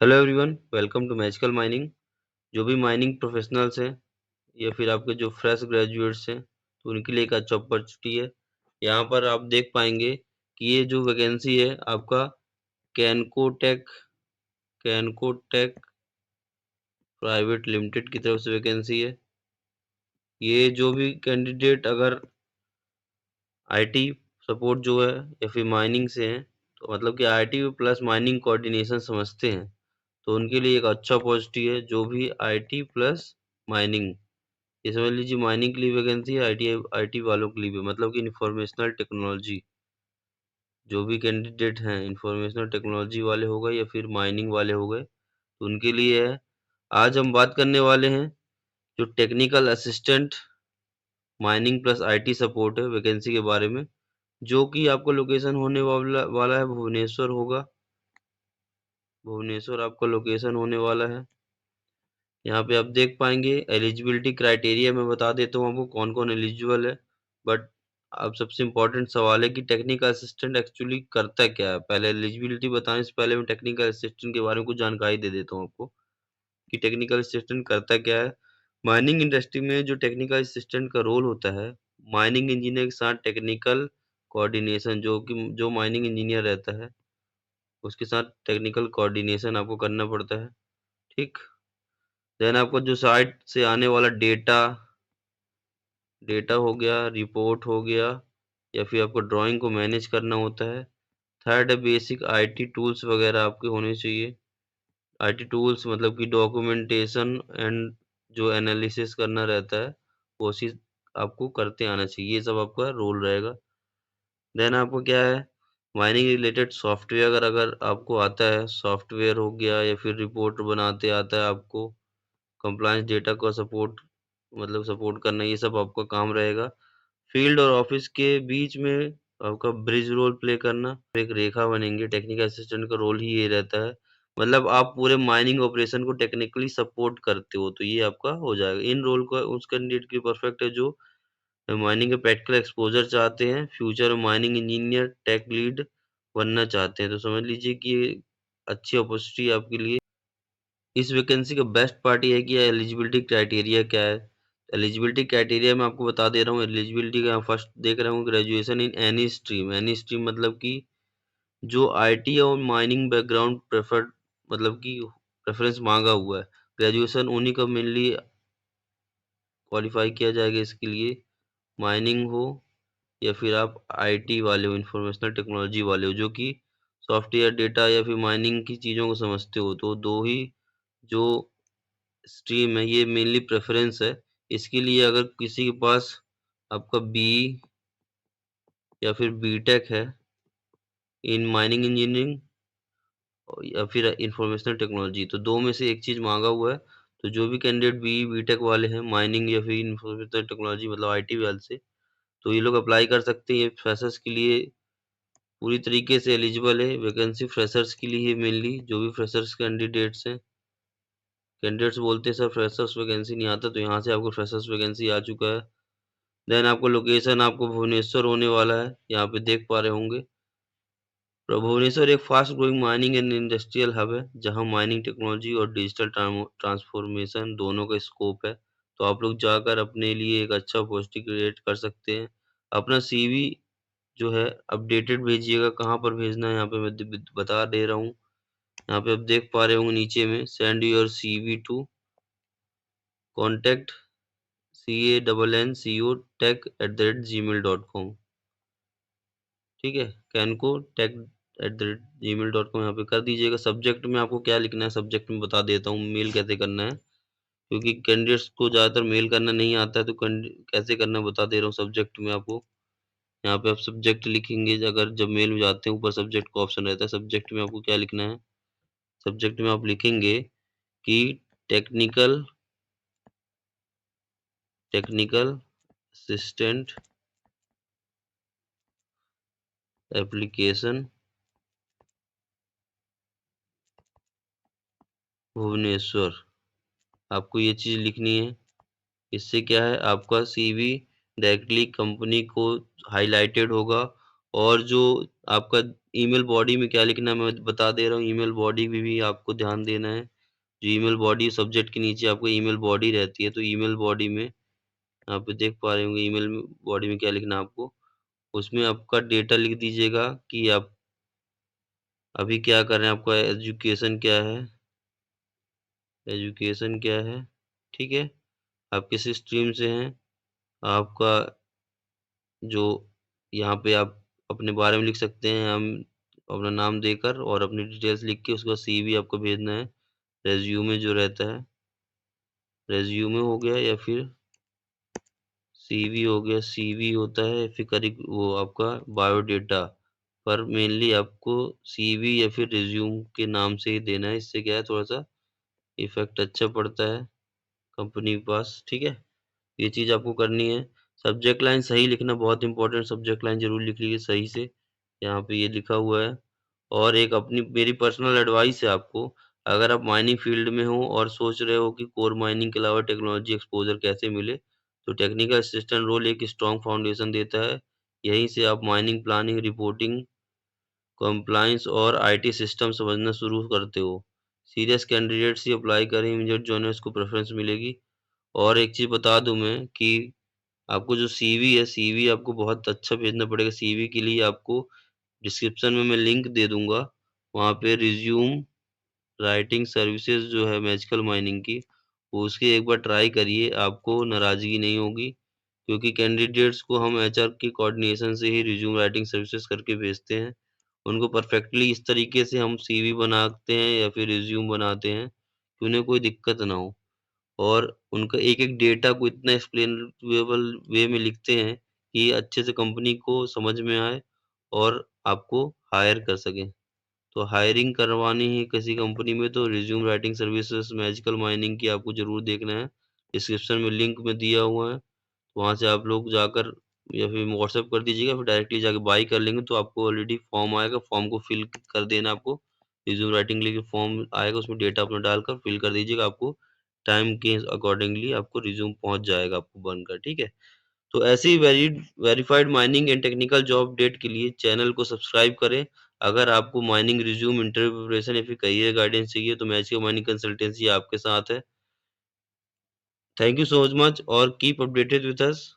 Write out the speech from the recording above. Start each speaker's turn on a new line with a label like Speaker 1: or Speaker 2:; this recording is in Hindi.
Speaker 1: Hello everyone, welcome to magical mining. जो भी माइनिंग प्रोफेशनल्स हैं या फिर आपके जो फ्रेश ग्रेजुएट्स हैं तो उनके लिए एक अच्छा अपॉर्चुनिटी है। यहाँ पर आप देख पाएंगे कि ये जो वैकेंसी है आपका कैनकोटेक कैनकोटेक प्राइवेट लिमिटेड की तरफ से वैकेंसी है। ये जो भी कैंडिडेट अगर आईटी सपोर्ट जो है या फिर माइनिंग से हैं तो मतलब कि आईटी प्लस माइनिंग कोऑर्डिनेशन समझते हैं तो उनके लिए एक अच्छा अपॉर्चुनिटी है। जो भी आईटी प्लस माइनिंग, ये समझ लीजिए माइनिंग के लिए वैकेंसी है, आईटी आईटी वालों के लिए भी, मतलब कि इंफॉर्मेशनल टेक्नोलॉजी जो भी कैंडिडेट हैं इंफॉर्मेशनल टेक्नोलॉजी वाले हो गए या फिर माइनिंग वाले हो गए तो उनके लिए है। आज हम बात करने वाले हैं जो technical assistant mining plus IT support है वैकेंसी के बारे में, जो कि आपका लोकेशन होने वाला है भुवनेश्वर होगा। भुवनेश्वर आपका लोकेशन होने वाला है। यहाँ पे आप देख पाएंगे एलिजिबिलिटी क्राइटेरिया मैं बता देता हूँ आपको कौन कौन एलिजिबल है। बट अब सबसे इम्पोर्टेंट सवाल है कि टेक्निकल असिस्टेंट एक्चुअली करता क्या है। पहले एलिजिबिलिटी बताने से पहले मैं टेक्निकल असिस्टेंट के बारे में कुछ जानकारी दे देता हूँ आपको कि टेक्निकल असिस्टेंट करता क्या है। माइनिंग इंडस्ट्री में जो टेक्निकल असिस्टेंट का रोल होता है, माइनिंग इंजीनियर के साथ टेक्निकल कोऑर्डिनेशन, जो माइनिंग इंजीनियर रहता है उसके साथ टेक्निकल कोऑर्डिनेशन आपको करना पड़ता है। ठीक। देन आपको जो साइट से आने वाला डेटा डेटा हो गया, रिपोर्ट हो गया, या फिर आपको ड्राइंग को मैनेज करना होता है। थर्ड है बेसिक आईटी टूल्स वगैरह आपके होने चाहिए। आईटी टूल्स मतलब कि डॉक्यूमेंटेशन एंड जो एनालिसिस करना रहता है वो चीज़ आपको करते आना चाहिए। ये सब आपका रोल रहेगा। देन आपको क्या है, माइनिंग रिलेटेड सॉफ्टवेयर अगर अगर आपको आता है, सॉफ्टवेयर हो गया या फिर रिपोर्ट बनाते आता है आपको, कंप्लायंस डेटा का सपोर्ट मतलब सपोर्ट करना, ये सब आपका काम रहेगा। फील्ड और ऑफिस के बीच में आपका ब्रिज रोल प्ले करना, एक रेखा बनेंगे। टेक्निकल असिस्टेंट का रोल ही ये रहता है, मतलब आप पूरे माइनिंग ऑपरेशन को टेक्निकली सपोर्ट करते हो तो ये आपका हो जाएगा। इन रोल का उस कैंडिडेट के लिए परफेक्ट है जो माइनिंग के प्रैक्टिकल एक्सपोजर चाहते हैं, फ्यूचर में माइनिंग इंजीनियर टेक लीड बनना चाहते हैं तो समझ लीजिए कि ये अच्छी अपॉर्चुनिटी है आपके लिए। इस वैकेंसी का बेस्ट पार्ट ये है कि एलिजिबिलिटी क्राइटेरिया क्या है। एलिजिबिलिटी क्राइटेरिया मैं आपको बता दे रहा हूँ। एलिजिबिलिटी का फर्स्ट देख रहा हूँ, ग्रेजुएशन इन एनी स्ट्रीम मतलब कि जो आईटी और माइनिंग बैकग्राउंड प्रेफर्ड, मतलब कि प्रेफरेंस मांगा हुआ है, ग्रेजुएशन उन्हीं का मेनली क्वालिफाई किया जाएगा इसके लिए। माइनिंग हो या फिर आप आईटी वाले हो, इंफॉर्मेशनल टेक्नोलॉजी वाले हो, जो कि सॉफ्टवेयर डेटा या फिर माइनिंग की चीज़ों को समझते हो, तो दो ही जो स्ट्रीम है ये मेनली प्रेफ़रेंस है। इसके लिए अगर किसी के पास आपका बीई या फिर बीटेक है इन माइनिंग इंजीनियरिंग या फिर इंफॉर्मेशनल टेक्नोलॉजी, तो दो में से एक चीज़ मांगा हुआ है। तो जो भी कैंडिडेट बीई बीटेक वाले हैं माइनिंग या फिर इंफॉर्मेशनल टेक्नोलॉजी मतलब आईटी वाले से, तो ये लोग अप्लाई कर सकते हैं। ये फ्रेशर्स के लिए पूरी तरीके से एलिजिबल है। वैकेंसी फ्रेशर्स के लिए है मेनली, जो भी फ्रेशर्स कैंडिडेट्स हैं। कैंडिडेट्स बोलते हैं सर फ्रेशर्स वैकेंसी नहीं आता, तो यहाँ से आपको फ्रेशर्स वैकेंसी आ चुका है। देन आपको लोकेशन आपको भुवनेश्वर होने वाला है, यहाँ पे देख पा रहे होंगे। तो भुवनेश्वर एक fast growing mining and industrial hub है जहाँ माइनिंग टेक्नोलॉजी और डिजिटल ट्रांसफॉर्मेशन दोनों का स्कोप है। तो आप लोग जाकर अपने लिए एक अच्छा पोस्ट क्रिएट कर सकते हैं। अपना सीवी जो है अपडेटेड भेजिएगा। कहाँ पर भेजना है यहाँ पे मैं बता दे रहा हूँ। यहाँ पे आप देख पा रहे होंगे नीचे में, send your CV to contact CANNCO@gmail.com। ठीक है, कैनको टेक @gmail.com यहाँ पे कर दीजिएगा। सब्जेक्ट में आपको क्या लिखना है, सब्जेक्ट में बता देता हूँ मेल कैसे करना है, क्योंकि कैंडिडेट्स को ज़्यादातर मेल करना नहीं आता है तो कैसे करना है बता दे रहा हूँ। सब्जेक्ट में आपको यहाँ पे आप सब्जेक्ट लिखेंगे, अगर जब मेल में जाते हैं ऊपर सब्जेक्ट का ऑप्शन रहता है। सब्जेक्ट में आपको क्या लिखना है, सब्जेक्ट में आप लिखेंगे कि technical technical assistant application Bhubaneswar, आपको ये चीज़ लिखनी है। इससे क्या है आपका सीवी डायरेक्टली कंपनी को हाइलाइटेड होगा और जो आपका ईमेल बॉडी में क्या लिखना है मैं बता दे रहा हूँ, ईमेल बॉडी में भी आपको ध्यान देना है। जो ईमेल बॉडी सब्जेक्ट के नीचे आपको ईमेल बॉडी रहती है, तो ईमेल बॉडी में यहाँ पे देख पा रहे होंगे ईमेल बॉडी में क्या लिखना है आपको। उसमें आपका डेटा लिख दीजिएगा कि आप अभी क्या कर रहे हैं, आपका एजुकेशन क्या है, ठीक है? आप किस स्ट्रीम से हैं, आपका जो यहाँ पे आप अपने बारे में लिख सकते हैं, हम अपना नाम देकर और अपनी डिटेल्स लिख के उसके बाद सीवी आपको भेजना है। रेज़्यूमे जो रहता है, रेज़्यूमे हो गया या फिर सीवी हो गया, सीवी होता है फिर वो आपका बायोडेटा, पर मेनली आपको सीवी या फिर रिज़्यूम के नाम से ही देना है, इससे क्या है थोड़ा-सा इफ़ेक्ट अच्छा पड़ता है कंपनी के पास, ठीक है? ये चीज़ आपको करनी है। सब्जेक्ट लाइन सही लिखना बहुत इम्पोर्टेंट, सब्जेक्ट लाइन ज़रूर लिख लीजिए सही से, यहाँ पे ये लिखा हुआ है। और एक अपनी मेरी पर्सनल एडवाइस है आपको, अगर आप माइनिंग फ़ील्ड में हो और सोच रहे हो कि कोर माइनिंग के अलावा टेक्नोलॉजी एक्सपोज़र कैसे मिले, तो टेक्निकल असिस्टेंट रोल एक स्ट्रॉन्ग फाउंडेशन देता है। यहीं से आप माइनिंग प्लानिंग, रिपोर्टिंग, कम्प्लायंस और आईटी सिस्टम समझना शुरू करते हो। सीरियस कैंडिडेट्स ही अप्लाई करें, इमीडिएट जॉइनर्स को प्रेफ़रेंस मिलेगी। और एक चीज़ बता दूँ मैं कि आपको जो सीवी है, सीवी आपको बहुत अच्छा भेजना पड़ेगा। सीवी के लिए आपको डिस्क्रिप्शन में मैं लिंक दे दूँगा। वहाँ पे रिज़्यूम राइटिंग सर्विसेज़ जो है मैजिकल माइनिंग की, वो उसकी एक बार ट्राई करिए, आपको नाराज़गी नहीं होगी। क्योंकि कैंडिडेट्स को हम एचआर की कोऑर्डिनेशन से ही रिज़्यूम राइटिंग सर्विसेज़ करके भेजते हैं। उनको परफेक्टली इस तरीके से हम सीवी बनाते हैं या फिर रिज़्यूम बनाते हैं, कि उन्हें कोई दिक्कत ना हो। और उनका एक-एक डेटा को इतना एक्सप्लेनेबल वे में लिखते हैं कि अच्छे से कंपनी को समझ में आए और आपको हायर कर सकें। तो हायरिंग करवानी है किसी कंपनी में तो resume writing services magical mining की आपको ज़रूर देखना है। डिस्क्रिप्शन में लिंक में दिया हुआ है, वहाँ से आप लोग जाकर या फिर व्हाट्सएप कर दीजिएगा, फिर डायरेक्टली जाके बाय कर लेंगे तो आपको ऑलरेडी फॉर्म आएगा, फॉर्म को फिल कर देना आपको। रिज़्यूम राइटिंग के लिए फॉर्म आएगा, उसमें डेटा अपना डालकर फिल कर दीजिएगा, आपको टाइम के अकॉर्डिंगली आपको रिज़्यूम पहुँच जाएगा आपको बनकर, ठीक है? तो ऐसे ही verified mining and technical job update के लिए चैनल को सब्सक्राइब करें। अगर आपको माइनिंग रिज़्यूम, इंटरव्यू प्रिपरेशन या फिर करियर गाइडेंस चाहिए तो मैजिकल माइनिंग कंसल्टेंसी आपके साथ है। थैंक यू सो मच और कीप अपडेटेड विथ अस।